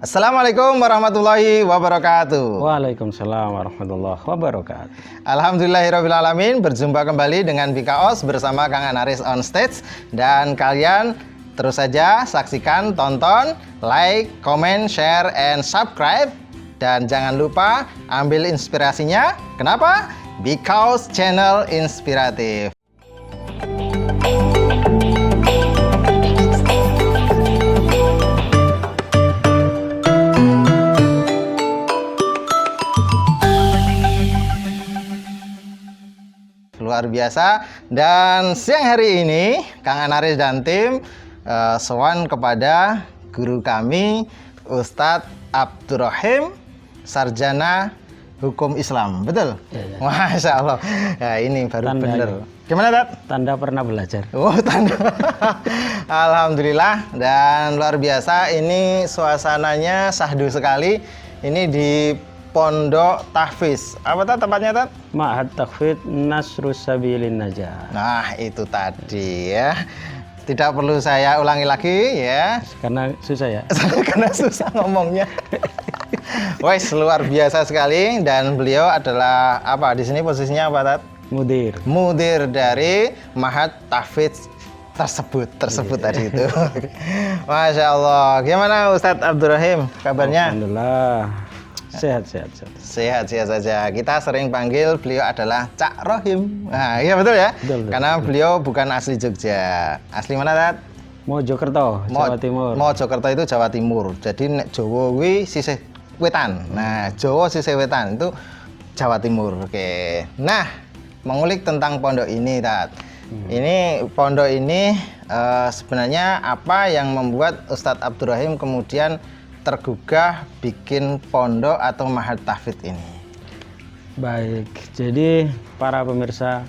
Assalamualaikum warahmatullahi wabarakatuh. Waalaikumsalam warahmatullahi wabarakatuh. Alhamdulillahirrahmanirrahim. Berjumpa kembali dengan Bikaos bersama Kang Anaris on stage. Dan kalian terus saja saksikan, tonton, like, comment, share, and subscribe. Dan jangan lupa ambil inspirasinya. Kenapa? Bikaos channel inspiratif. Luar biasa. Dan siang hari ini Kang Anaris dan tim sowan kepada guru kami Ustadz Abdurrahim, sarjana hukum Islam. Betul? Ya. Masya Allah. Ya, ini baru Tanda bener. ini. Gimana, Tat? Tanda pernah belajar. Oh, tanda. Alhamdulillah. Dan luar biasa, ini suasananya syahdu sekali. Ini di Pondok Tahfiz. Apa Tat tempatnya, Tat? Ma'had Tahfidz Nasrus Sabilin Najah. Nah, itu tadi ya. Tidak perlu saya ulangi lagi ya. Karena susah ya. Karena susah ngomongnya. Wes, luar biasa sekali. Dan beliau adalah apa? Di sini posisinya apa, Tat? Mudir. Mudir dari Ma'had Tahfiz tersebut tadi itu. Masya Allah. Gimana Ustadz Abdurrahim kabarnya? Alhamdulillah. Sehat. Sehat saja. Kita sering panggil beliau adalah Cak Rohim. Nah, iya betul ya? Betul. Karena beliau bukan asli Jogja. Asli mana, Tat? Mojokerto, Jawa Timur. Mojokerto itu Jawa Timur. Jadi nek Jawa kuwi sisih wetan. Nah, Jawa sisih wetan itu Jawa Timur. Oke. Nah, mengulik tentang pondok ini, Tat. Ini pondok ini sebenarnya apa yang membuat Ustadz Abdurrahim kemudian tergugah bikin pondok atau Ma'had Tahfidz ini? Baik, jadi para pemirsa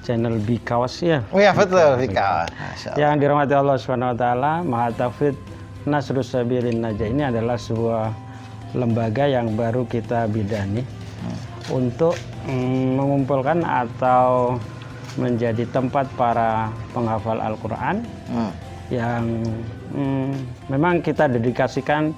channel Bikaos ya. Oh ya betul, Bikaos. Yang dirahmati Allah Subhanahu wa taala, Ma'had Tahfidz Nasrus Sabilin Najah ini adalah sebuah lembaga yang baru kita bidani untuk mengumpulkan atau menjadi tempat para penghafal Al-Qur'an yang memang kita dedikasikan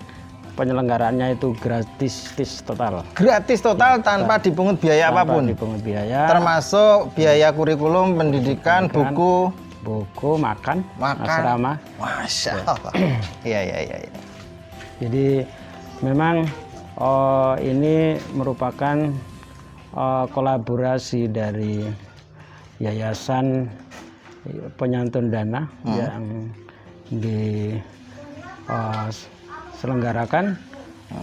penyelenggaraannya itu gratis total. Gratis total tanpa dipungut biaya apapun. Dipungut biaya. Termasuk biaya kurikulum, pendidikan, buku, makan, asrama. Masya Allah. Iya. Jadi memang ini merupakan kolaborasi dari Yayasan Penyantun Dana yang diselenggarakan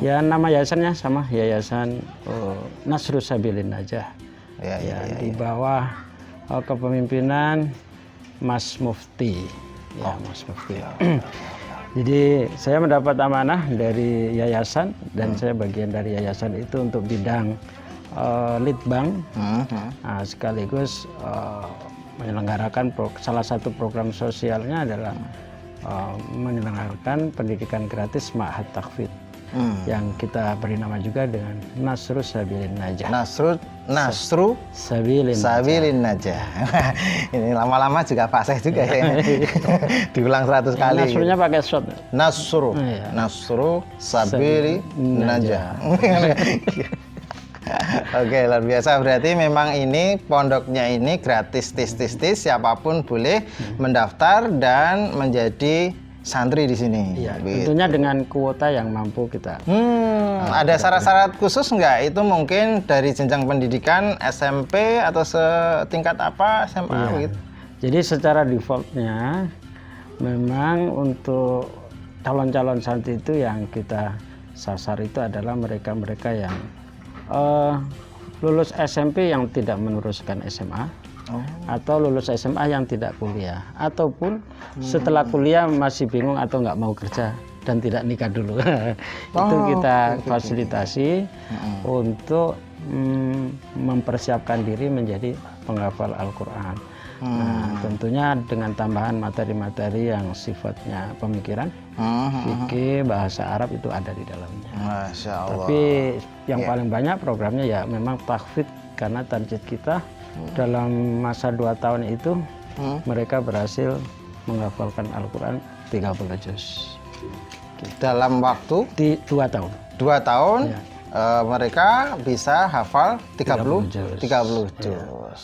ya, nama yayasannya sama Yayasan Nasrus Sabilin Najah di bawah kepemimpinan Mas Mufti Mas Mufti. Jadi saya mendapat amanah dari yayasan dan saya bagian dari yayasan itu untuk bidang litbang, sekaligus menyelenggarakan salah satu program sosialnya adalah menyelenggarakan pendidikan gratis Ma'had Tahfidz yang kita beri nama juga dengan Nasrus Sabilin Najah. Nasru Sabilin Najah. Ini lama-lama juga fasih juga ya. Diulang 100 kali. Nasrunya pakai shot. Nasru Sabilin Najah. Oke, luar biasa. Berarti memang ini pondoknya ini gratis, siapapun boleh mendaftar dan menjadi santri di sini. Iya, tentunya dengan kuota yang mampu kita. Ada syarat-syarat khusus nggak? Itu mungkin dari jenjang pendidikan SMP atau setingkat apa SMA gitu? Jadi secara defaultnya memang untuk calon-calon santri itu yang kita sasar itu adalah mereka-mereka yang lulus SMP yang tidak meneruskan SMA, atau lulus SMA yang tidak kuliah, ataupun setelah kuliah masih bingung atau nggak mau kerja dan tidak nikah dulu. Itu kita fasilitasi untuk mempersiapkan diri menjadi penghafal Al-Quran. Nah, tentunya dengan tambahan materi-materi yang sifatnya pemikiran, fikih, bahasa Arab itu ada di dalamnya. Masya Allah. Tapi yang paling banyak programnya ya memang tahfidz, karena target kita dalam masa 2 tahun itu mereka berhasil menghafalkan Al-Quran 30 juz. dalam waktu di 2 tahun. 2 tahun Ya. mereka bisa hafal 30 juz. 30 juz.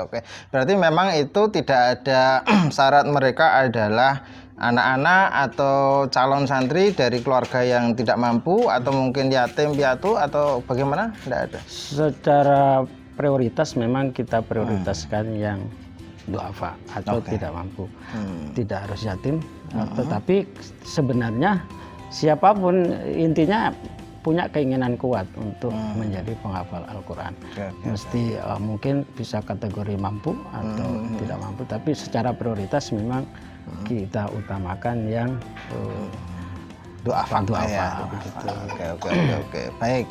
Oke. Berarti memang itu tidak ada syarat mereka adalah anak-anak atau calon santri dari keluarga yang tidak mampu atau mungkin yatim piatu atau bagaimana? Tidak ada. Secara prioritas memang kita prioritaskan yang duafa atau tidak mampu. Tidak harus yatim, tetapi sebenarnya siapapun intinya punya keinginan kuat untuk menjadi penghafal Al-Quran. Mesti mungkin bisa kategori mampu atau tidak mampu, tapi secara prioritas memang kita utamakan yang duafa ya. Oke. Baik.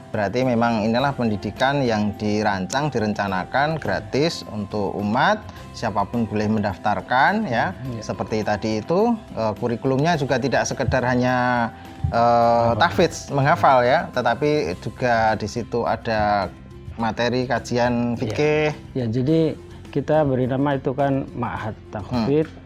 Berarti memang inilah pendidikan yang dirancang, direncanakan gratis untuk umat, siapapun boleh mendaftarkan ya. Seperti tadi itu kurikulumnya juga tidak sekedar hanya tahfidz menghafal ya, tetapi juga di situ ada materi kajian fikih. Ya, jadi kita beri nama itu kan Ma'had Tahfidz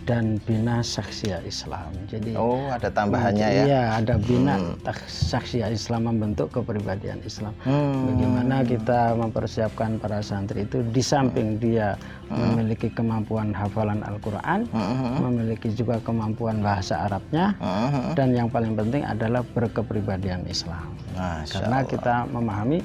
dan Bina Saksiyah Islam. Jadi ada tambahannya ya. Iya, ada Bina Saksiyah Islam, membentuk kepribadian Islam. Bagaimana kita mempersiapkan para santri itu di samping dia memiliki kemampuan hafalan Al-Qur'an, memiliki juga kemampuan bahasa Arabnya, dan yang paling penting adalah berkepribadian Islam. Karena kita memahami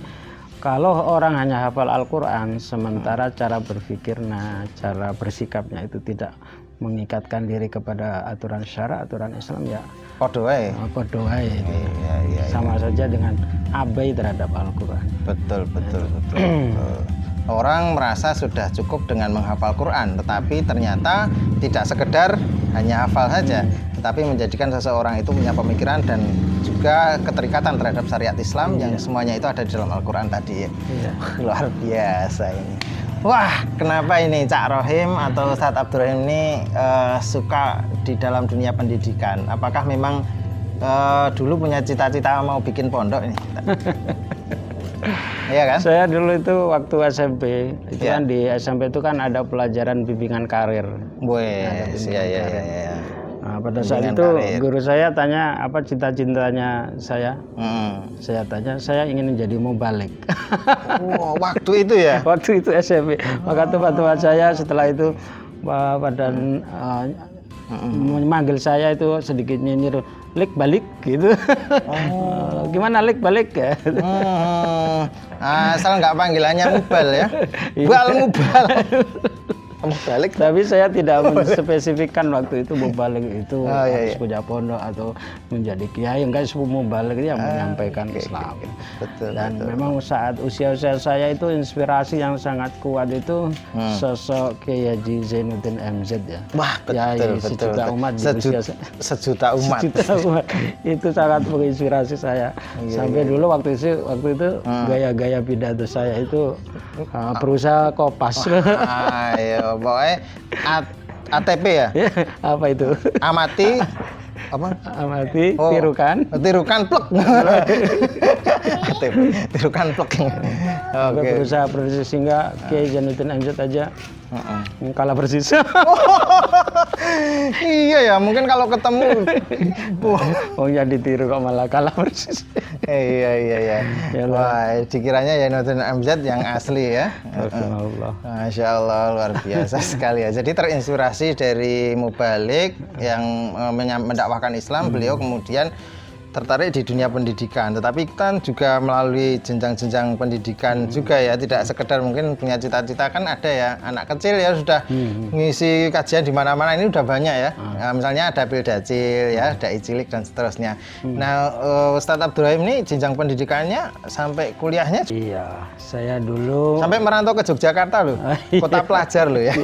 kalau orang hanya hafal Al-Qur'an sementara cara berpikirnya, cara bersikapnya itu tidak mengikatkan diri kepada aturan syara, aturan Islam, ya Podo wae. Iya. Sama saja dengan abai terhadap Al-Quran. Betul. Orang merasa sudah cukup dengan menghafal Quran, tetapi ternyata tidak sekedar hanya hafal saja, tetapi menjadikan seseorang itu punya pemikiran dan juga keterikatan terhadap syariat Islam yang semuanya itu ada di dalam Al-Quran tadi. Luar biasa ini. Wah, kenapa ini Cak Rohim atau Ustadz Abdurrahim ini suka di dalam dunia pendidikan? Apakah memang dulu punya cita-cita mau bikin pondok ini? Iya kan? Saya dulu itu waktu SMP, itu kan di SMP itu kan ada pelajaran bimbingan karir. Iya. Nah, pada saat itu guru saya tanya apa cita-citanya saya. Saya tanya, saya ingin menjadi mubalik. Waktu itu ya? Waktu itu SMP. Maka teman-teman saya setelah itu pada memanggil saya itu sedikit nyinyir, "Lik balik," gitu. Gimana lik balik ya? Asal nggak panggilannya mubal ya? Mubal. Balik. Tapi saya tidak menspesifikkan waktu itu mubalik itu harus punya pondok atau menjadi kiai. Enggak, semua mubalik yang menyampaikan Islam. Dan memang saat usia saya itu inspirasi yang sangat kuat itu sosok Kiai Haji Zainuddin MZ ya. Wah, betul. Sejuta umat di usia sejuta umat. Itu sangat menginspirasi saya. Sampai dulu waktu itu gaya-gaya pidato saya itu berusaha kopas. Pokoknya ATP ya? Apa itu? Amati tirukan plek. ATP tirukan plek. Berusaha persis sehingga Kiai Zainuddin MZ aja kalah persis. Iya ya, mungkin kalau ketemu yang ditiru kok malah kalah persis. Iya. Wah, dikiranya Zainuddin MZ yang asli ya. Masya Allah, luar biasa sekali ya. Jadi terinspirasi dari mubalik yang mendakwahkan Islam, beliau kemudian tertarik di dunia pendidikan, tetapi kan juga melalui jenjang-jenjang pendidikan juga ya, tidak sekedar mungkin punya cita-cita, kan ada ya anak kecil ya sudah ngisi kajian di mana-mana, ini udah banyak ya. Misalnya ada Bildacil ya, ada Icilik dan seterusnya. Nah, Ustadz Abdurrahim ini jenjang pendidikannya sampai kuliahnya? Iya, saya dulu sampai merantau ke Yogyakarta loh, kota pelajar loh ya.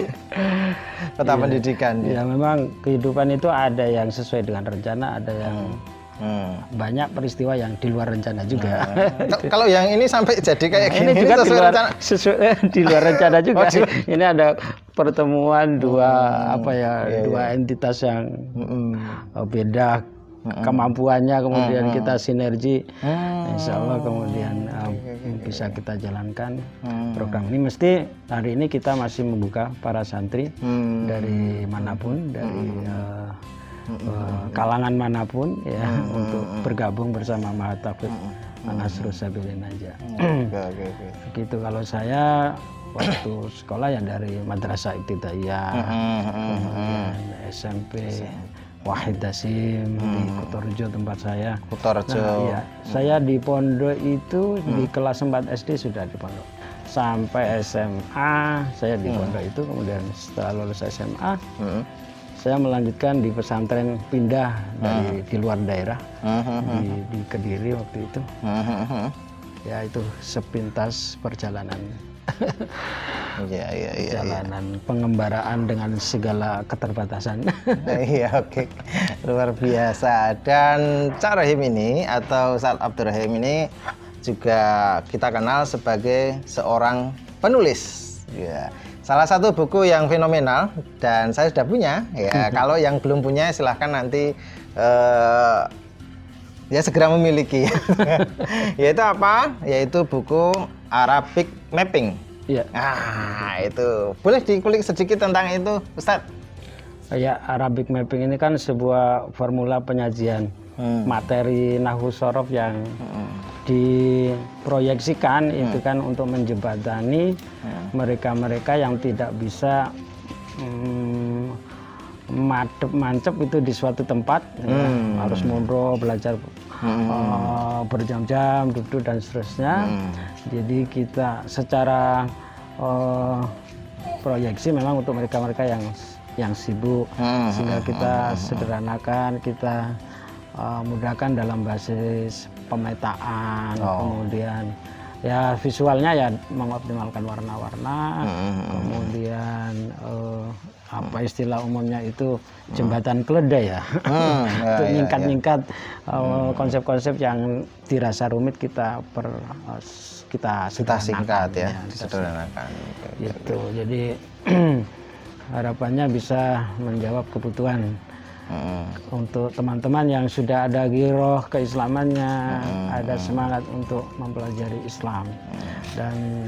Kota pendidikan. Ya memang kehidupan itu ada yang sesuai dengan rencana, ada yang banyak peristiwa yang di luar rencana juga. Kalau yang ini sampai jadi kayak gini, ini juga di luar rencana juga. Ini ada pertemuan dua entitas yang beda kemampuannya, kemudian kita sinergi, insya Allah kemudian bisa kita jalankan program ini. Mesti hari ini kita masih membuka para santri dari manapun, dari kalangan manapun ya untuk bergabung bersama Mahatafidz Nasrus Sabilin aja. Oke. Begitu kalau saya waktu sekolah ya dari Madrasah Ibtidaiyah, kemudian SMP Wahid Hasim di Kutorjo tempat saya. Kutorjo. Nah, iya, saya di pondok itu di kelas 4 SD sudah di pondok. Sampai SMA saya di pondok itu, kemudian setelah lulus SMA saya melanjutkan di pesantren pindah dari di luar daerah di Kediri waktu itu. Ya itu sepintas perjalanan. Perjalanan pengembaraan dengan segala keterbatasan. Iya, oke. Luar biasa. Dan Cak Rahim ini atau Ustadz Abdurrahim ini juga kita kenal sebagai seorang penulis. Ya. Salah satu buku yang fenomenal dan saya sudah punya. Ya, kalau yang belum punya silahkan nanti ya segera memiliki. Yaitu apa? Yaitu buku Arabic Mapping. Iya. Ah, itu. Boleh dikulik sedikit tentang itu, Ustadz? Ya, Arabic Mapping ini kan sebuah formula penyajian materi nahwu sorof yang diproyeksikan itu kan untuk menjembatani mereka-mereka yang tidak bisa mancep itu di suatu tempat, harus mundur belajar berjam-jam duduk dan seterusnya. Jadi kita secara proyeksi memang untuk mereka-mereka yang sibuk, sehingga kita sederhanakan, kita mudahkan dalam basis pemetaan, kemudian ya visualnya ya mengoptimalkan warna-warna, kemudian apa istilah umumnya itu jembatan keledai ya, untuk nyingkat-nyingkat konsep-konsep yang dirasa rumit kita singkat ya, disederhanakan. Gitu. Jadi harapannya bisa menjawab kebutuhan untuk teman-teman yang sudah ada giroh keislamannya, ada semangat untuk mempelajari Islam. Dan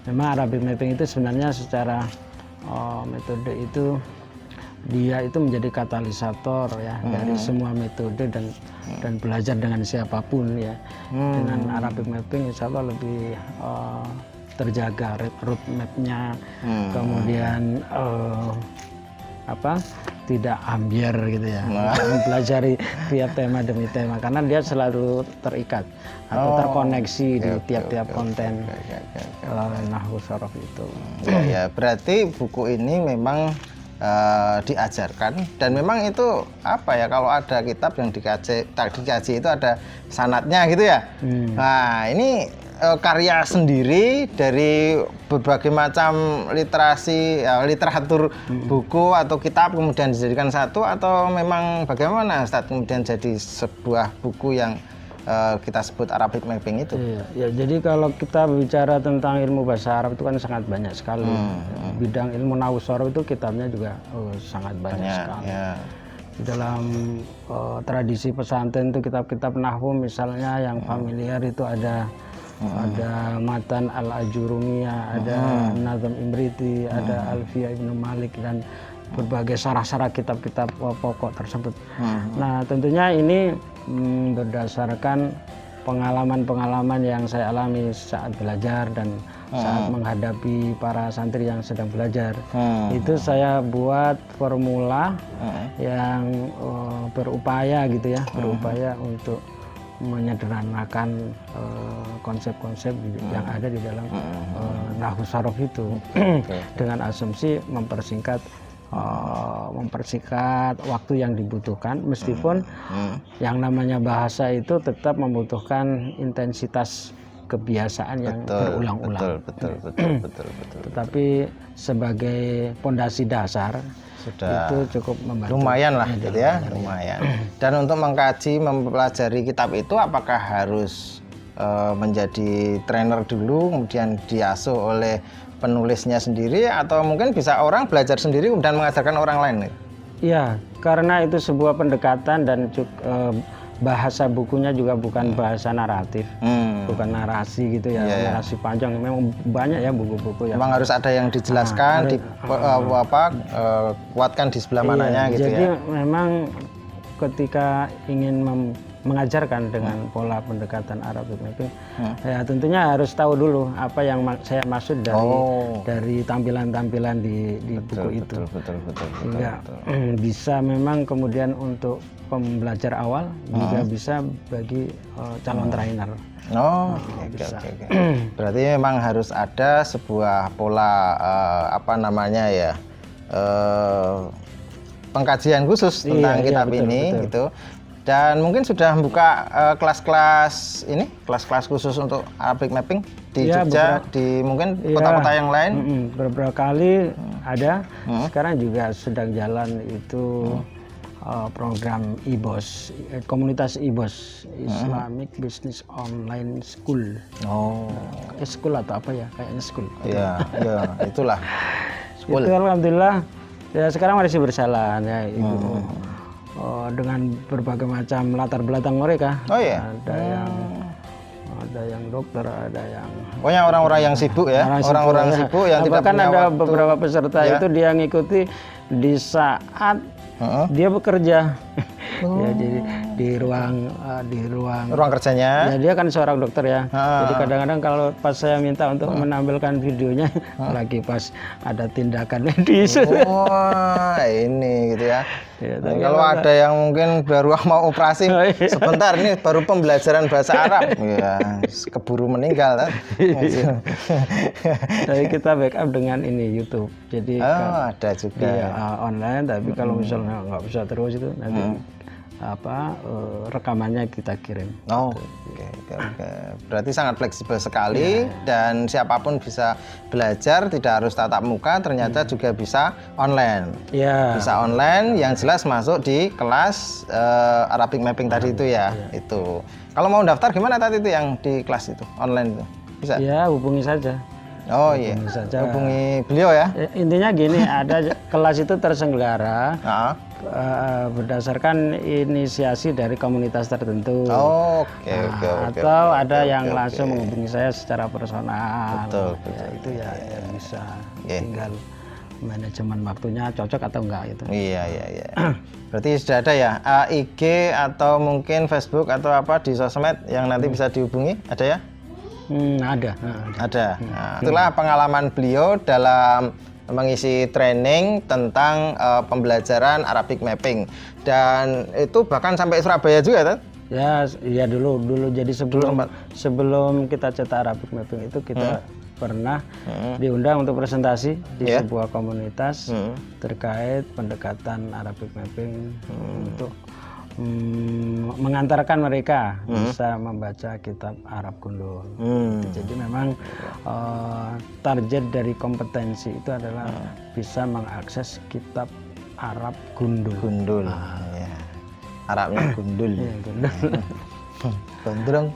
memang Arabic Mapping itu sebenarnya secara metode itu dia itu menjadi katalisator ya dari semua metode dan belajar dengan siapapun ya. Dengan Arabic Mapping insya Allah lebih terjaga roadmap-nya, kemudian tidak ambiar gitu ya, mempelajari tiap tema demi tema karena dia selalu terikat atau terkoneksi di tiap-tiap konten nahwu sorof itu. Ya, berarti buku ini memang diajarkan dan memang itu apa ya, kalau ada kitab yang dikaji itu ada sanadnya gitu ya. Nah, ini karya sendiri dari berbagai macam literatur buku atau kitab kemudian dijadikan satu, atau memang bagaimana Ustadz kemudian jadi sebuah buku yang kita sebut Arabic Mapping itu? Ya, jadi kalau kita bicara tentang ilmu bahasa Arab itu kan sangat banyak sekali. Bidang ilmu nahwu sorof itu kitabnya juga sangat banyak sekali. Ya. Di dalam tradisi pesantren itu kitab-kitab nahwu misalnya yang familiar itu ada Matan Al-Ajurumiyah, ada Nazm Imriti, ada Alfiyah Ibnu Malik, dan berbagai sarah-sarah kitab-kitab pokok tersebut. Nah, tentunya ini berdasarkan pengalaman-pengalaman yang saya alami saat belajar dan saat menghadapi para santri yang sedang belajar. Itu saya buat formula yang berupaya gitu ya, berupaya untuk menyederhanakan konsep-konsep yang ada di dalam nahwu sorof itu dengan asumsi mempersingkat waktu yang dibutuhkan, meskipun yang namanya bahasa itu tetap membutuhkan intensitas kebiasaan yang berulang-ulang. Betul. Tetapi sebagai pondasi dasar sudah itu cukup membantu. Lumayan lah gitu ya, lumayan. Dan untuk mengkaji, mempelajari kitab itu apakah harus menjadi trainer dulu kemudian diasuh oleh penulisnya sendiri, atau mungkin bisa orang belajar sendiri dan mengajarkan orang lain? Ya, karena itu sebuah pendekatan dan bahasa bukunya juga bukan bahasa naratif, bukan narasi gitu ya, narasi panjang. Memang banyak ya buku-buku ya. Memang harus ada yang dijelaskan, kuatkan di sebelah mananya gitu jadi ya. memang ketika ingin mengajarkan dengan pola pendekatan Arabic mapping, ya tentunya harus tahu dulu apa yang saya maksud dari tampilan-tampilan di buku itu. Betul. Sehingga bisa memang kemudian untuk pembelajar awal juga bisa bagi calon trainer. Oke. Berarti memang harus ada sebuah pola pengkajian khusus tentang kitab ini betul. Gitu. Dan mungkin sudah membuka kelas-kelas khusus untuk Arabic mapping di Jogja, di mungkin kota-kota yang lain. Beberapa kali ada. Sekarang juga sedang jalan itu program IBOS, komunitas IBOS, Islamic Business Online School. School atau apa ya? Kayaknya school. Iya, itulah. School. Itu alhamdulillah ya sekarang masih berjalan ya itu. Dengan berbagai macam latar belakang mereka. Ada yang dokter, ada yang pokoknya orang-orang yang sibuk ya, orang-orang sibuk yang tidak punya ada waktu. Beberapa peserta itu dia ngikuti di saat dia bekerja. Ya, jadi di ruang kerjanya. Ya dia kan seorang dokter ya. Jadi kadang-kadang kalau pas saya minta untuk menampilkan videonya lagi pas ada tindakan medis. Ini gitu ya. Kalau ada yang mungkin baru mau operasi sebentar, ini baru pembelajaran bahasa Arab, ya keburu meninggal kan. Jadi kita backup dengan ini YouTube. Jadi ada juga online, tapi kalau misalnya nggak bisa terus itu nanti rekamannya kita kirim. Oke. Berarti sangat fleksibel sekali dan siapapun bisa belajar, tidak harus tatap muka, ternyata juga bisa online. Bisa online, yang jelas masuk di kelas Arabic mapping tadi itu ya. Itu. Kalau mau daftar gimana tadi itu yang di kelas itu online itu? Bisa? Ya, hubungi saja. Hubungi beliau ya. Intinya gini, ada kelas itu terselenggara berdasarkan inisiasi dari komunitas tertentu. Atau ada yang langsung menghubungi saya secara personal. Betul. Itu ya bisa. Tinggal manajemen waktunya cocok atau enggak itu. Iya. Berarti sudah ada ya IG atau mungkin Facebook atau apa di sosmed yang nanti bisa dihubungi, ada ya? Ada. Nah, itulah pengalaman beliau dalam mengisi training tentang pembelajaran Arabic mapping, dan itu bahkan sampai Surabaya juga kan? Ya dulu jadi sebelum kita cetak Arabic mapping itu kita pernah diundang untuk presentasi di sebuah komunitas terkait pendekatan Arabic mapping untuk mengantarkan mereka bisa membaca kitab Arab Gundul. Jadi memang target dari kompetensi itu adalah bisa mengakses kitab Arab Gundul. Arabnya Gundul. Gondrong.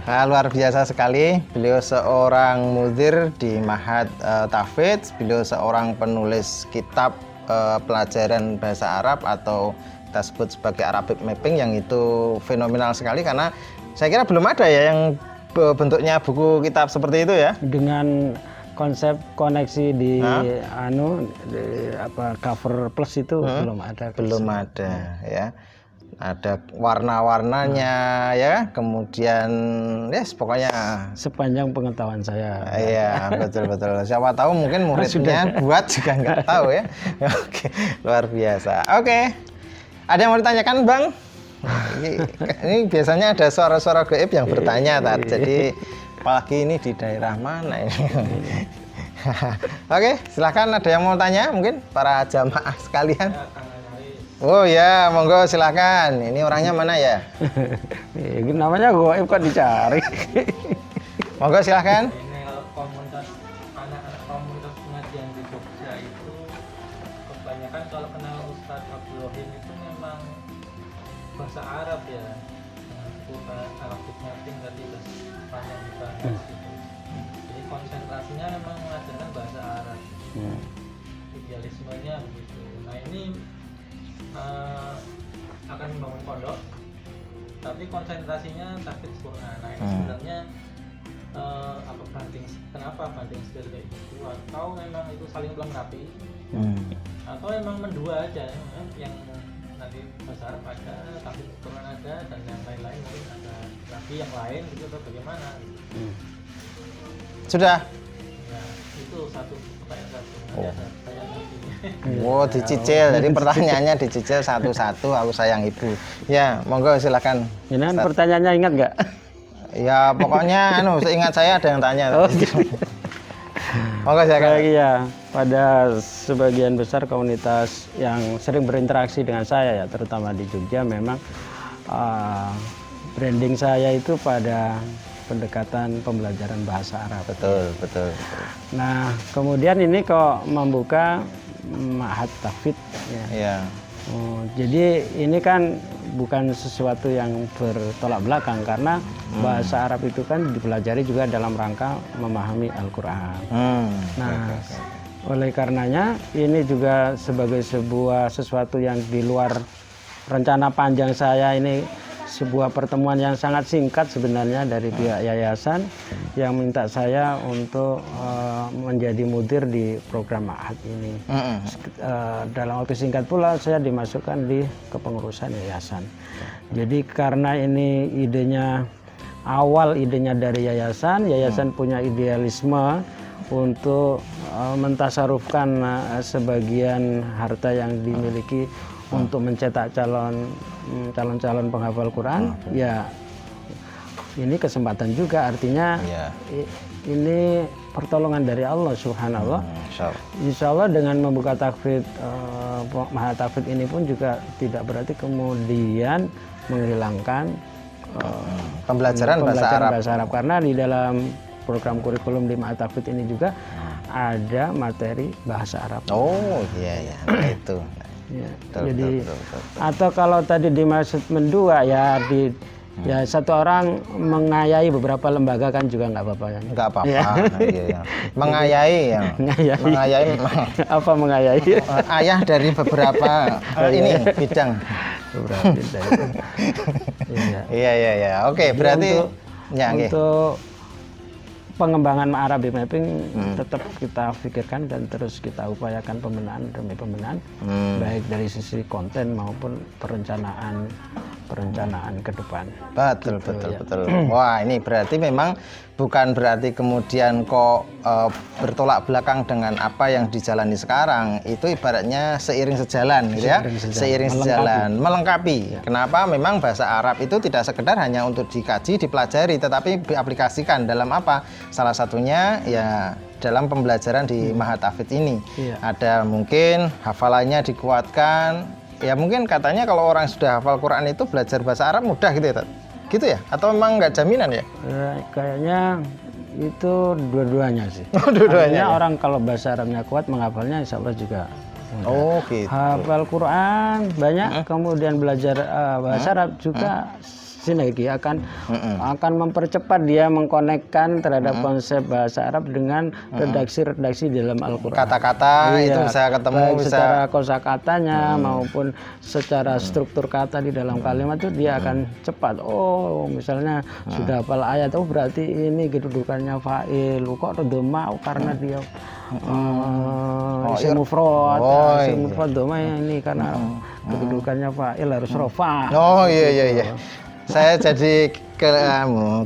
Luar biasa sekali. Beliau seorang mudir di Ma'had Tahfidz. Beliau seorang penulis kitab pelajaran bahasa Arab atau kita sebut sebagai Arabic mapping, yang itu fenomenal sekali karena saya kira belum ada ya yang bentuknya buku kitab seperti itu ya. Dengan konsep koneksi di cover plus itu belum ada. Belum ada ya. Ada warna-warnanya ya, kemudian pokoknya sepanjang pengetahuan saya. Iya, betul. Siapa tahu mungkin muridnya buat juga nggak tahu ya. Oke, luar biasa. Oke. Ada yang mau ditanyakan, Bang? Ini biasanya ada suara-suara gaib yang bertanya, Jadi apalagi ini di daerah mana ini? Oke, silahkan, ada yang mau tanya mungkin para jamaah sekalian. Oh ya, monggo silahkan. Ini orangnya mana ya? Namanya gaib kan dicari. Monggo silahkan. Ini kalau komunitas pengajian di Jogja itu kebanyakan kalau kenal Ustadz Abdurrahim itu memang bahasa Arab ya, bukan Arabic mapping tadi panjang dibahas gitu. Jadi konsentrasinya memang mengajarkan bahasa Arab. Idealismenya begitu. Nah ini akan membangun pondok, tapi konsentrasinya tahfidz Quran. Nah ini sebenarnya kenapa banding setir kayak gitu, atau memang itu saling melengkapi, atau memang mendua aja, yang nanti bahasa Arab ada, tahfidz Quran ada, dan yang lain-lain mungkin ada lagi yang lain gitu, atau bagaimana gitu. Sudah. Ya itu satu pertanyaan satu. Nanti ada pertanyaan lagi. Oh, dicicil. Jadi pertanyaannya dicicil satu-satu. Aku sayang ibu. Ya, monggo silakan. Ini kan pertanyaannya ingat nggak? Ya, pokoknya seingat saya ada yang tanya. Oh, gitu. Monggo silakan. Ya, pada sebagian besar komunitas yang sering berinteraksi dengan saya ya, terutama di Jogja, memang branding saya itu pada pendekatan pembelajaran bahasa Arab. Betul, betul. Nah, kemudian ini kok membuka Ma'had Tahfidz ya. Iya. Oh, jadi ini kan bukan sesuatu yang bertolak belakang, karena bahasa Arab itu kan dipelajari juga dalam rangka memahami Al-Quran. Nah, oleh karenanya ini juga sebagai sesuatu yang di luar rencana panjang saya, ini sebuah pertemuan yang sangat singkat sebenarnya dari pihak yayasan yang minta saya untuk menjadi mudir di program Ma'had ini. Dalam waktu singkat pula saya dimasukkan di kepengurusan yayasan. Jadi karena ini idenya dari yayasan punya idealisme untuk mentasarufkan sebagian harta yang dimiliki untuk mencetak calon-calon penghafal Quran. Ya, ini kesempatan juga, artinya ini pertolongan dari Allah Subhanallah. Insya Allah dengan membuka tahfidz Ma'had Tahfidz ini pun juga tidak berarti kemudian menghilangkan pembelajaran bahasa Arab, karena di dalam program kurikulum di Ma'had Tahfidz ini juga ada materi bahasa Arab. Oh iya, nah, itu. Ya, jadi betul. Atau kalau tadi dimaksud mendua ya ya satu orang mengayai beberapa lembaga kan juga nggak apa-apa ya. Nggak apa-apa. Ya. Iya. Mengayai ya. Mengayai. Apa mengayai? Ayah dari beberapa ini bidang. Beberapa bidang. Iya. Oke, berarti untuk pengembangan Arabic mapping tetap kita pikirkan dan terus kita upayakan pembenahan demi pembenahan, baik dari sisi konten maupun perencanaan ke depan. Betul. Wah, ini berarti memang bukan berarti kemudian kok bertolak belakang dengan apa yang dijalani sekarang. Itu ibaratnya seiring sejalan, gitu ya. Seiring sejalan, melengkapi. Ya. Kenapa? Memang bahasa Arab itu tidak sekedar hanya untuk dikaji, dipelajari, tetapi diaplikasikan dalam apa? Salah satunya ya dalam pembelajaran di Ma'had Tahfidz ini. Ya. Ada mungkin hafalannya dikuatkan. Ya mungkin katanya kalau orang sudah hafal Quran itu belajar bahasa Arab mudah gitu ya, gitu ya? Atau memang nggak jaminan ya? Kayaknya itu dua-duanya sih. Dua-duanya. Ya? Orang kalau bahasa Arabnya kuat, menghafalnya insya Allah juga mudah. Oh gitu. Hafal Quran banyak, kemudian belajar bahasa Arab juga sinergi akan mempercepat dia mengkonekkan terhadap konsep bahasa Arab dengan redaksi-redaksi di dalam Al-Quran. Kata-kata itu bisa ketemu, baik secara kosakatanya maupun secara struktur kata di dalam kalimat itu dia akan cepat. Oh, misalnya sudah hafal ayat, oh berarti ini kedudukannya fa'il. Kok doma? Karena dia isim mufrad. Isim mufrad doma ini karena kedudukannya fa'il harus rofa. Oh iya. Saya jadi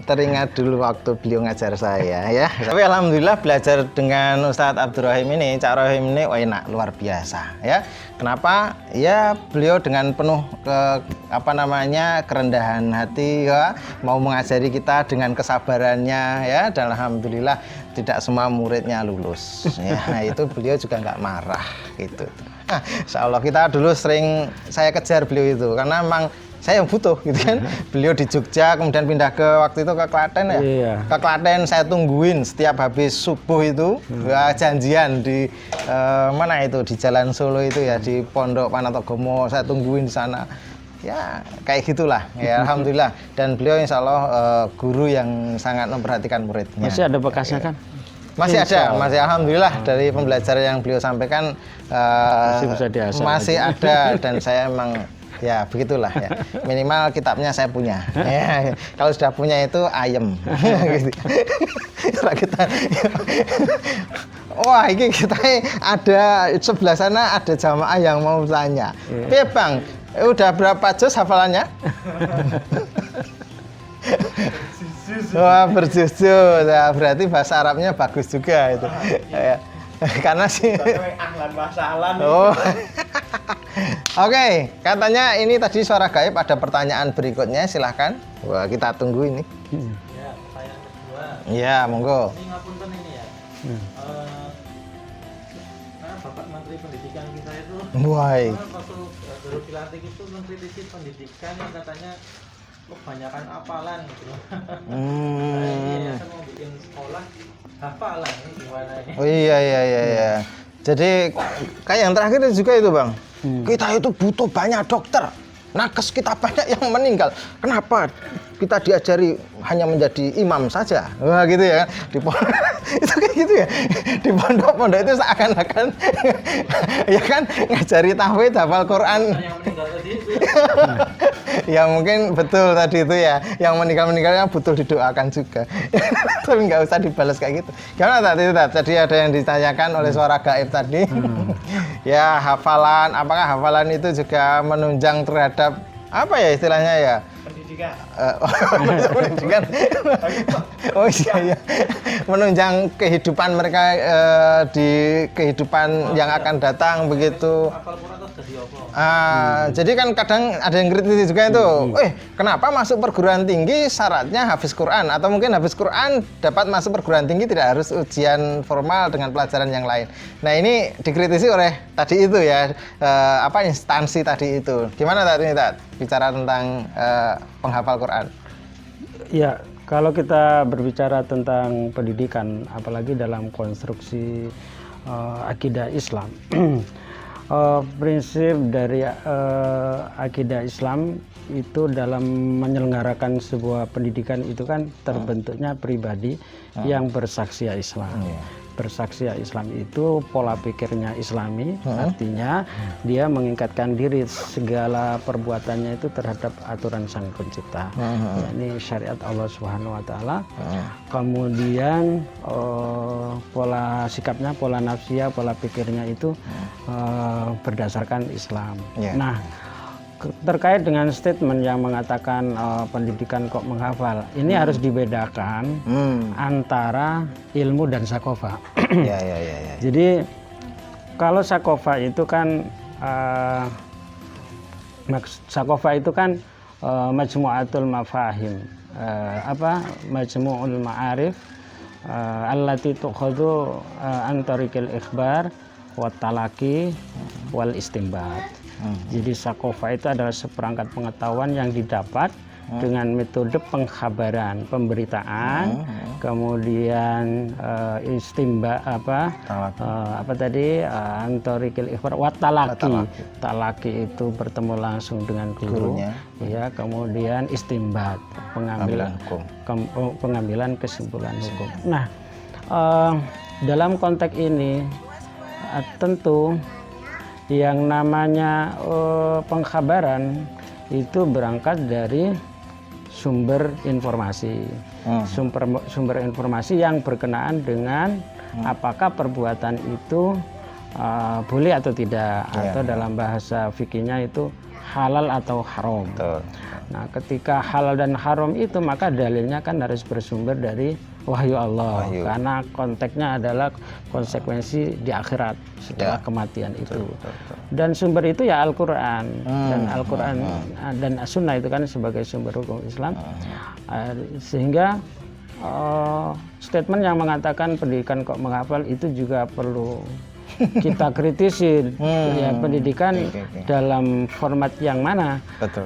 teringat dulu waktu beliau ngajar saya ya. Tapi alhamdulillah belajar dengan Ustadz Abdurrahim ini, Cak Rohim ini enak, luar biasa ya. Kenapa? Ya beliau dengan penuh kerendahan hati ya, mau mengajari kita dengan kesabarannya ya, dan alhamdulillah tidak semua muridnya lulus ya. Itu beliau juga nggak marah gitu. Insya Allah kita dulu saya kejar beliau itu karena memang saya yang butuh gitu kan. Beliau di Jogja kemudian pindah ke waktu itu ke Klaten ya. Iya. Ke Klaten saya tungguin setiap habis subuh itu ya, janjian di mana itu di Jalan Solo itu ya, di Pondok Panatogomo, saya tungguin di sana. Ya kayak gitulah ya, alhamdulillah. Dan beliau insya Allah guru yang sangat memperhatikan muridnya. Masih ada bekasnya kan? Masih Insya ada, Allah. masih alhamdulillah dari pembelajaran yang beliau sampaikan Masih bisa dihasal masih lagi. ada dan saya emang ya begitulah ya. Minimal kitabnya saya punya. Ya, kalau sudah punya itu ayem. Gitu. Kalau kita wah, ini kita ada sebelah sana ada jamaah yang mau tanya. Iya, Bang, udah berapa juz hafalannya? Wah, berjuz-juz. Nah, berarti bahasa Arabnya bagus juga itu. Ya. Karena sih ahlan masalah oh. Oke, katanya ini tadi suara gaib, ada pertanyaan berikutnya, silahkan. Wah, kita tunggu ini. ya. Pertanyaan kedua, Iya, monggo. ini ngapunten ini ya. Nah, Bapak Menteri Pendidikan kita itu Wah, waktu baru dilantik itu mengkritisi pendidikan yang katanya kebanyakan hafalan gitu. Ini saya mau bikin sekolah hafalan, ini gimana ini? oh iya. Jadi kayak yang terakhir juga itu, Bang. Kita itu butuh banyak dokter. Nakes kita banyak yang meninggal. Kenapa kita diajari hanya menjadi imam saja? Wah, gitu ya kan. Itu kayak gitu ya. Di pondok-pondok itu seakan-akan ya kan ngajari tahfidz, hafal Quran. Yang meninggal tadi itu Ya mungkin betul tadi itu ya. Yang meninggal-meninggalnya butuh didoakan juga. Tapi nggak usah dibalas kayak gitu. Gimana tadi itu? Tadi ada yang ditanyakan oleh suara gaib tadi. Ya, hafalan. Apakah hafalan itu juga menunjang terhadap apa ya istilahnya ya? pendidikan. Pendidikan. Oh iya. Menunjang kehidupan mereka di kehidupan yang akan datang begitu. Hafal Quran terus jadi apa? Jadi kan kadang ada yang kritis juga itu, kenapa masuk perguruan tinggi syaratnya hafiz Quran? Atau mungkin hafiz Quran dapat masuk perguruan tinggi tidak harus ujian formal dengan pelajaran yang lain. Nah ini dikritisi oleh tadi itu ya, instansi tadi itu. Gimana tadi Tat? Bicara tentang penghafal Quran. Ya, kalau kita berbicara tentang pendidikan, apalagi dalam konstruksi akidah Islam, prinsip dari akidah Islam itu dalam menyelenggarakan sebuah pendidikan itu kan terbentuknya pribadi yang bersaksi Islam. Bersaksi Islam itu pola pikirnya Islami, artinya dia mengikatkan diri segala perbuatannya itu terhadap aturan Sang Pencipta, yakni syariat Allah Subhanahu wa taala. Kemudian pola sikapnya, pola nafsiyah, pola pikirnya itu berdasarkan Islam. Nah, terkait dengan statement yang mengatakan pendidikan kok menghafal, ini harus dibedakan antara ilmu dan sakofa. Ya. Jadi kalau sakofa itu kan majmu'atul mafahim, majmu'ul ma'arif allati tukhadhu an tariqil ikhbar wa talaqi wal istinbat. Jadi sakofa itu adalah seperangkat pengetahuan yang didapat dengan metode pengkhabaran, pemberitaan, kemudian istimba antorikil ikhbar wa talaqi. Talaqi itu bertemu langsung dengan gurunya, ya, kemudian istimbat, pengambilan kesimpulan hukum. Nah, dalam konteks ini tentu yang namanya pengkhabaran itu berangkat dari sumber informasi, sumber informasi yang berkenaan dengan apakah perbuatan itu boleh atau tidak, atau dalam bahasa fikihnya itu halal atau haram. Nah, ketika halal dan haram itu maka dalilnya kan harus bersumber dari wahyu Allah, karena konteksnya adalah konsekuensi di akhirat setelah kematian itu. Dan sumber itu ya Al-Quran, dan Al-Quran dan As-Sunnah itu kan sebagai sumber hukum Islam. Sehingga statement yang mengatakan pendidikan kok menghafal itu juga perlu kita kritisi. Ya, pendidikan dalam format yang mana?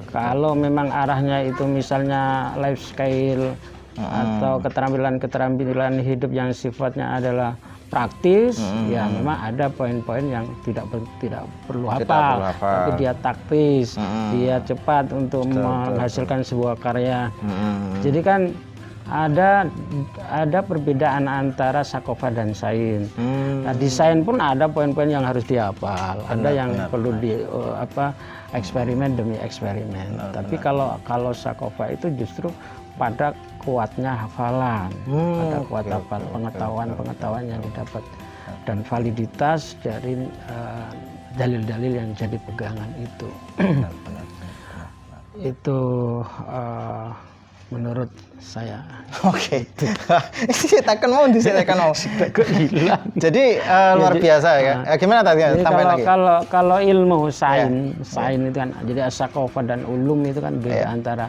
Kalau memang arahnya itu misalnya life skill atau keterampilan hidup yang sifatnya adalah praktis, ya memang ada poin-poin yang tidak perlu hafal, tapi dia taktis, dia cepat untuk menghasilkan sebuah karya. Jadi kan ada perbedaan antara sakofa dan sain. Nah, di sain pun ada poin-poin yang harus dihafal, ada yang perlu eksperimen demi eksperimen. Tapi kalau sakofa itu justru pada kuatnya hafalan, pada kuat hafal, pengetahuan yang didapat dan validitas dari dalil-dalil yang jadi pegangan itu. Itu menurut saya. Oke. Saya mau. Jadi luar biasa ya. Gimana tadi? Jadi Tambahin lagi. kalau ilmu sain itu kan, jadi asakofa dan ulum itu kan beda antara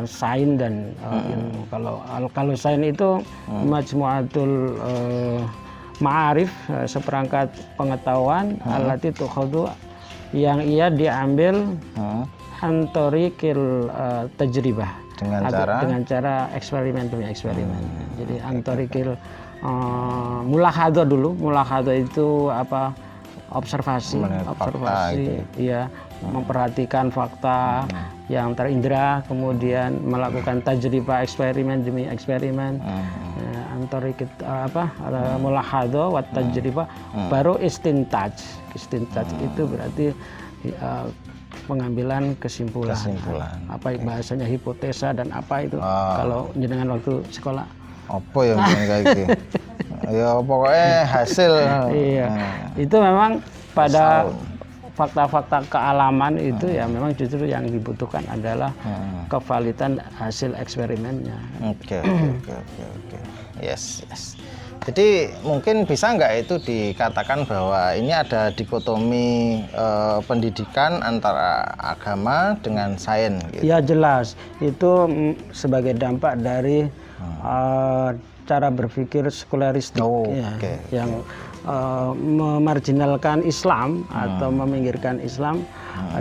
sain dan ilmu. Kalau sain itu majmu'atul ma'arif, seperangkat pengetahuan allati tukhadu yang ia diambil antorikil tajribah, dengan cara eksperimen demi eksperimen. Jadi antorikil mulahadha dulu. Mulahadha itu apa? Observasi, ya, memperhatikan fakta yang terindra, kemudian melakukan tajribah, eksperimen demi eksperimen. Antorikil mulahadha wa tajribah, baru istintaj. Istintaj itu berarti pengambilan kesimpulan. Apa bahasanya hipotesa dan apa itu kalau jenengan waktu sekolah? Apa yang kayak gitu? Ya pokoknya hasil. Iya. Itu memang pada fakta-fakta kealaman itu ya memang justru yang dibutuhkan adalah kevalidan hasil eksperimennya. Oke. Yes. Jadi mungkin bisa nggak itu dikatakan bahwa ini ada dikotomi pendidikan antara agama dengan sains gitu? Ya jelas, itu sebagai dampak dari cara berpikir sekularistik yang memarginalkan Islam atau meminggirkan Islam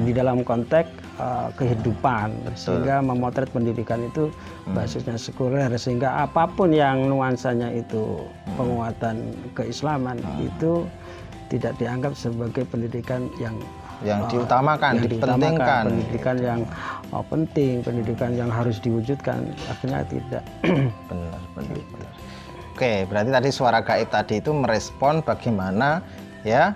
di dalam konteks kehidupan, sehingga memotret pendidikan itu basisnya sekuler, sehingga apapun yang nuansanya itu penguatan keislaman itu tidak dianggap sebagai pendidikan yang diutamakan, dipentingkan. Pendidikan yang penting, pendidikan yang harus diwujudkan, akhirnya tidak. Benar. Oke, berarti tadi suara gaib tadi itu merespon bagaimana ya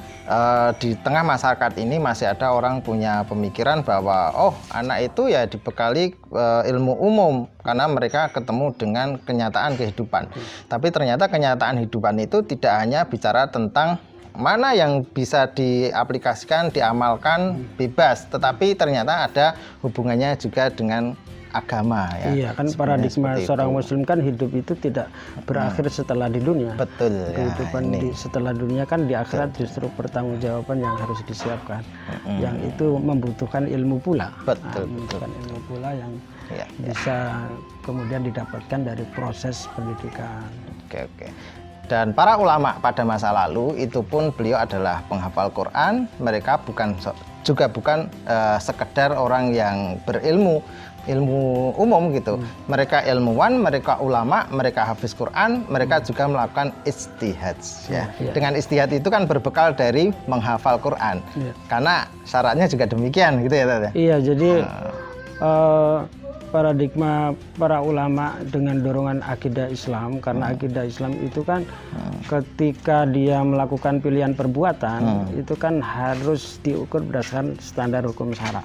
di tengah masyarakat ini masih ada orang punya pemikiran bahwa anak itu ya dibekali ilmu umum karena mereka ketemu dengan kenyataan kehidupan. Tapi ternyata kenyataan kehidupan itu tidak hanya bicara tentang mana yang bisa diaplikasikan, diamalkan bebas, tetapi ternyata ada hubungannya juga dengan agama ya. Iya, kan paradigma seorang muslim kan hidup itu tidak berakhir setelah di dunia. Betul. Kehidupan setelah dunia kan di akhirat justru pertanggungjawaban yang harus disiapkan. Yang itu membutuhkan ilmu pula. Membutuhkan ilmu pula yang bisa kemudian didapatkan dari proses pendidikan. Oke. Dan para ulama pada masa lalu itu pun beliau adalah penghafal Quran. Mereka bukan sekedar orang yang berilmu umum gitu. Mereka ilmuwan, mereka ulama, mereka hafiz Quran, mereka juga melakukan ijtihad ya. Dengan ijtihad itu kan berbekal dari menghafal Quran. Karena syaratnya juga demikian gitu ya Tata. Iya, jadi paradigma para ulama dengan dorongan akidah Islam, karena akidah Islam itu kan ketika dia melakukan pilihan perbuatan itu kan harus diukur berdasarkan standar hukum syara.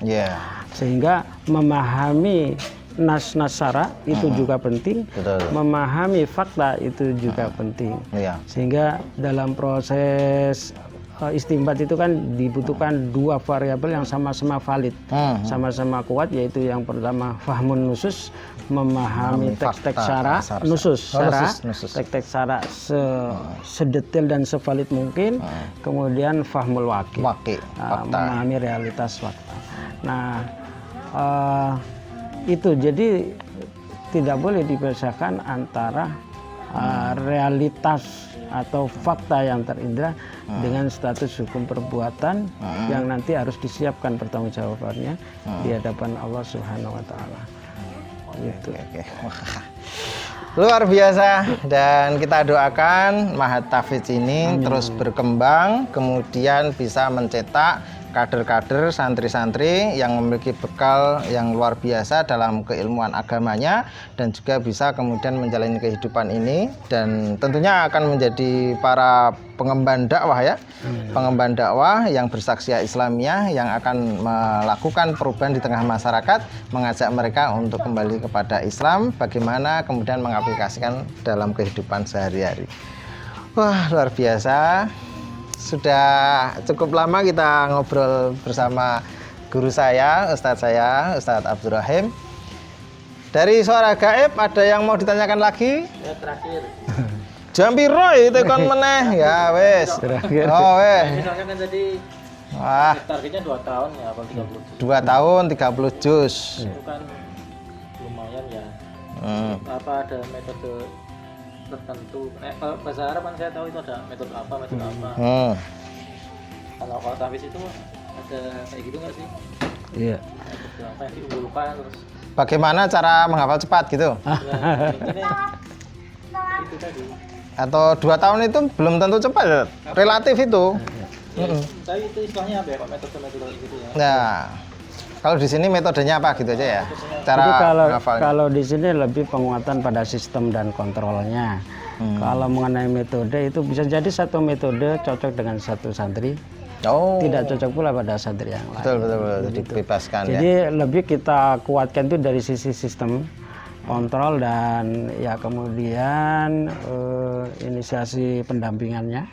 Sehingga memahami nas-nas syara itu juga penting. Memahami fakta itu juga penting. Sehingga dalam proses istimbat itu kan dibutuhkan dua variabel yang sama-sama valid, sama-sama kuat, yaitu yang pertama fahmun nusus, memahami teks-teks syara, teks-teks syara sedetail dan sevalid mungkin, kemudian fahmul waqi, memahami realitas fakta. Nah, itu jadi tidak boleh dipisahkan antara realitas atau fakta yang terindra dengan status hukum perbuatan yang nanti harus disiapkan pertanggungjawabannya di hadapan Allah Subhanahu wa taala. Gitu. Luar biasa, dan kita doakan Mahat Tahfidz ini terus berkembang, kemudian bisa mencetak kader-kader, santri-santri yang memiliki bekal yang luar biasa dalam keilmuan agamanya dan juga bisa kemudian menjalani kehidupan ini dan tentunya akan menjadi para pengemban dakwah ya, pengemban dakwah yang bersaksiah Islamiyah yang akan melakukan perubahan di tengah masyarakat, mengajak mereka untuk kembali kepada Islam, bagaimana kemudian mengaplikasikan dalam kehidupan sehari-hari. Wah, luar biasa. Sudah cukup lama kita ngobrol bersama guru saya, Ustadz Abdur Rahim. Dari Suara Gaib ada yang mau ditanyakan lagi? Ya terakhir. Jam piro itu kon meneh? Ya wes. Terakhir. Oh wes. Misalnya kan tadi Wah, targetnya 2 tahun ya, apa 30 juz. 2 tahun 30 juz. Itu kan lumayan ya. Apa ada metode tertentu? Kalau bahasa Arab kan saya tahu itu ada metode apa. Kalau tahfiz itu ada kayak gitu nggak sih? Iya. Metode apa yang diunggulkan terus? Bagaimana cara menghafal cepat gitu? Ya, intinya itu tadi. Atau 2 tahun itu belum tentu cepat, relatif itu. Ya, tapi itu istilahnya apa ya, Pak? Metode-metode gitu ya? Nah, kalau di sini metodenya apa gitu aja ya? Cara Jadi menghafalnya. kalau di sini lebih penguatan pada sistem dan kontrolnya. Kalau mengenai metode itu bisa jadi satu metode cocok dengan satu santri, Oh, tidak cocok pula pada santri yang lain. betul, dibebaskan ya. Jadi lebih kita kuatkan itu dari sisi sistem kontrol dan ya kemudian inisiasi pendampingannya.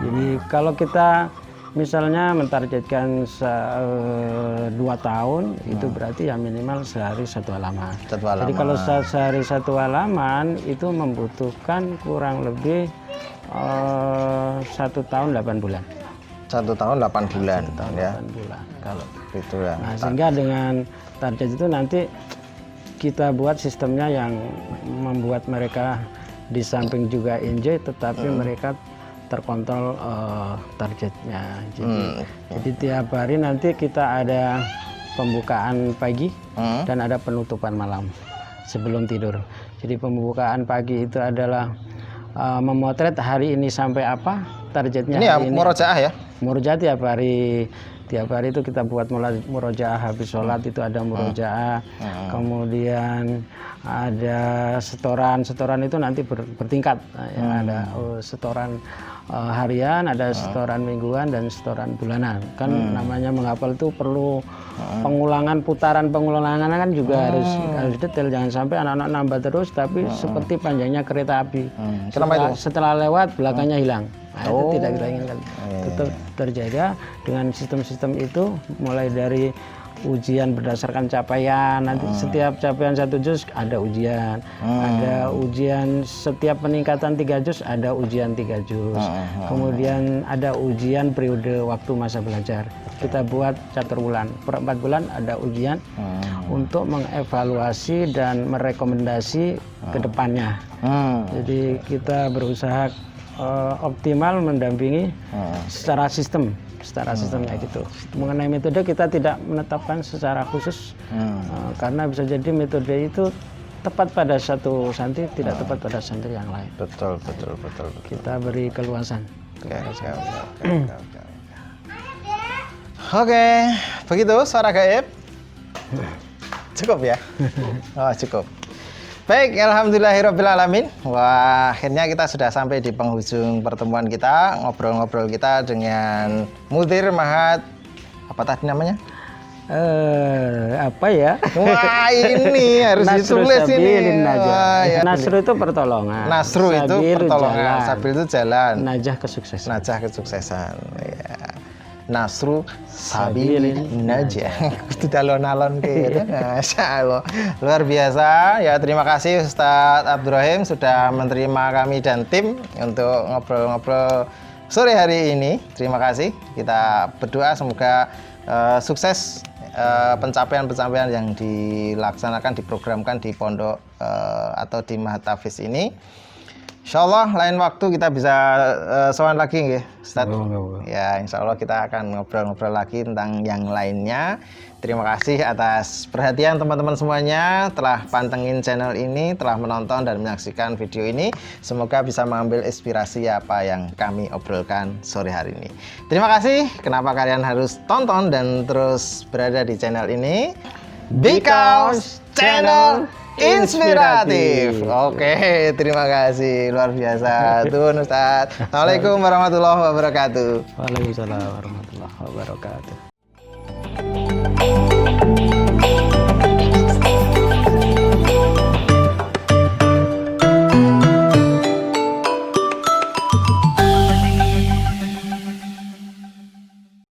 Jadi kalau kita misalnya mentargetkan 2 tahun itu berarti ya minimal sehari 1 halaman. Jadi kalau sehari 1 halaman itu membutuhkan kurang lebih 1 tahun 8 bulan. 1 tahun 8 bulan ya. 8 bulan kalau Itu ya. nah, sehingga dengan target itu nanti kita buat sistemnya yang membuat mereka di samping juga enjoy tetapi mereka terkontrol targetnya. Jadi tiap hari nanti kita ada pembukaan pagi dan ada penutupan malam sebelum tidur. Jadi pembukaan pagi itu adalah memotret hari ini sampai apa targetnya. Ini ya hari ini. murojaah ya? Murojaah tiap hari itu kita buat murojaah habis sholat itu ada murojaah, kemudian ada setoran itu nanti bertingkat ya, ada setoran harian, ada setoran mingguan dan setoran bulanan kan namanya menghafal itu perlu putaran pengulangan kan juga harus detail, jangan sampai anak-anak nambah terus tapi seperti panjangnya kereta api. Setelah lewat belakangnya hilang. Nah, itu tidak kita inginkan. Tetap terjaga dengan sistem-sistem itu mulai dari ujian berdasarkan capaian. Nanti setiap capaian 1 juz ada ujian. Ada ujian setiap peningkatan 3 juz ada ujian 3 juz. Kemudian ada ujian periode waktu masa belajar. Kita buat catur bulan. Per 4 bulan ada ujian untuk mengevaluasi dan merekomendasi ke depannya. Jadi kita berusaha optimal mendampingi secara sistemnya gitu. Mengenai metode kita tidak menetapkan secara khusus karena bisa jadi metode itu tepat pada satu santri, tidak tepat pada santri yang lain. Betul. Kita beri keluasan. Oke, begitu Suara Gaib. Cukup ya? Oh, cukup. Baik, alhamdulillahirrabbilalamin. Wah, akhirnya kita sudah sampai di penghujung pertemuan kita, ngobrol-ngobrol kita dengan Mudir Mahat, apa tadi namanya? Apa ya? Wah, ini harus ditulis ini. Wah, ya. Nasru itu pertolongan. Nasru itu pertolongan. Sabil itu jalan. Najah kesuksesan. Najah kesuksesan. Ya. Nasru sabilin najah. Kudu alon-alon kene. Masyaallah. Luar biasa. Ya, terima kasih Ustadz Abdur Rahim sudah menerima kami dan tim untuk ngobrol-ngobrol sore hari ini. Terima kasih. Kita berdoa semoga sukses pencapaian-pencapaian yang dilaksanakan, diprogramkan di pondok atau di Mahat Tahfiz ini. Insya Allah lain waktu kita bisa sowan lagi nggih, Ustaz. Monggo. Ya, insya Allah kita akan ngobrol-ngobrol lagi tentang yang lainnya. Terima kasih atas perhatian teman-teman semuanya telah pantengin channel ini, telah menonton dan menyaksikan video ini. Semoga bisa mengambil inspirasi apa yang kami obrolkan sore hari ini. Terima kasih. Kenapa kalian harus tonton dan terus berada di channel ini? Because channel inspiratif. Oke, terima kasih luar biasa. Tuhan Ustaz. Assalamualaikum warahmatullahi wabarakatuh. Waalaikumsalam warahmatullahi wabarakatuh.